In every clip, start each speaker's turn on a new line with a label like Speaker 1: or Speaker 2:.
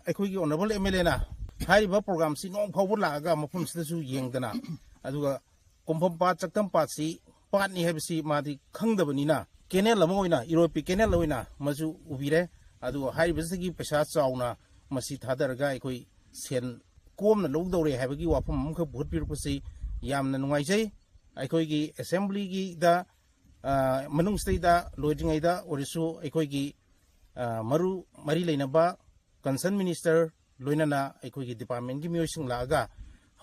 Speaker 1: ꯑꯩꯈꯣꯏꯒꯤ honourable MLA ꯅ ꯍꯥꯏꯔꯤꯕ ꯄ꯭ꯔꯣꯒ꯭ꯔꯥꯝꯁꯤ ꯅꯣꯡ ꯐꯥꯎꯕ ꯂꯥꯛꯑꯒ ꯃꯐꯝꯁꯤꯗꯁꯨ ꯌꯦꯡꯗꯅ ꯑꯗꯨꯒ ꯀꯣꯝꯐꯝ ꯄꯥꯠ ꯆꯛꯇꯝ ꯄꯥꯠꯁꯤ ꯄꯥꯠꯅꯤ ꯍꯥꯏꯕꯁꯤ ꯃꯥꯗꯤ ꯈꯪꯗꯕꯅꯤꯅ ꯀꯦꯅꯦꯜ ꯑꯃ ꯑꯣꯏꯅ ꯏꯔꯣꯏꯄꯤ ꯀꯦꯅꯦꯜ ꯑꯣꯏꯅ ꯃꯁꯨ ꯎꯕꯤꯔꯦ ꯑꯗꯨꯒ ꯍꯥꯏꯔꯤꯕꯁꯤꯒꯤ ꯄꯩꯁꯥ ꯆꯥꯎꯅ ꯃꯁꯤ ꯊꯥꯗꯔꯒ ꯑꯩꯈꯣꯏ ꯁꯦꯟ ꯀꯣꯝꯅ ꯂꯧꯗꯧꯔꯦ ꯍꯥꯏꯕꯒꯤ ꯋꯥꯐꯝ ꯑꯃꯈꯛ ꯄꯨꯈꯠꯄꯤꯔꯛꯄꯁꯤ ꯌꯥꯝꯅ ꯅꯨꯡꯉꯥꯏꯖꯩ ꯑꯩꯈꯣꯏꯒꯤ ꯑꯦꯁꯦꯝꯕ꯭ꯂꯤꯒꯤꯗ ꯃꯅꯨꯡꯁꯤꯗꯩꯗ ꯂꯣꯏꯗ꯭ꯔꯤꯉꯩꯗ ꯑꯣꯏꯔꯁꯨ ꯑꯩꯈꯣꯏꯒꯤ ꯃꯔꯤ ꯂꯩꯅꯕ ꯀꯟꯁꯔꯟ ꯃꯤꯅꯤꯁꯇꯔ ꯂꯣꯏꯅꯅ ꯑꯩꯈꯣꯏꯒꯤ ꯗꯤꯄꯥꯔꯠꯃꯦꯟꯒꯤ ꯃꯤꯑꯣꯏꯁꯤꯡ ꯂꯥꯛꯑꯒ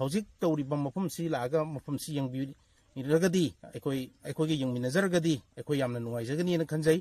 Speaker 1: ꯍꯧꯖꯤꯛ ꯇꯧꯔꯤꯕ ꯃꯐꯝꯁꯤ ꯂꯥꯛꯑꯒ ꯃꯐꯝꯁꯤ ꯌꯦꯡꯕꯤꯔꯒꯗꯤ ꯑꯩꯈꯣꯏꯒꯤ ꯌꯦꯡꯃꯤꯟꯅꯖꯔꯒꯗꯤ ꯑꯩꯈꯣꯏ ꯌꯥꯝꯅ ꯅꯨꯡꯉꯥꯏꯖꯒꯅꯤꯅ ꯈꯟꯖꯩ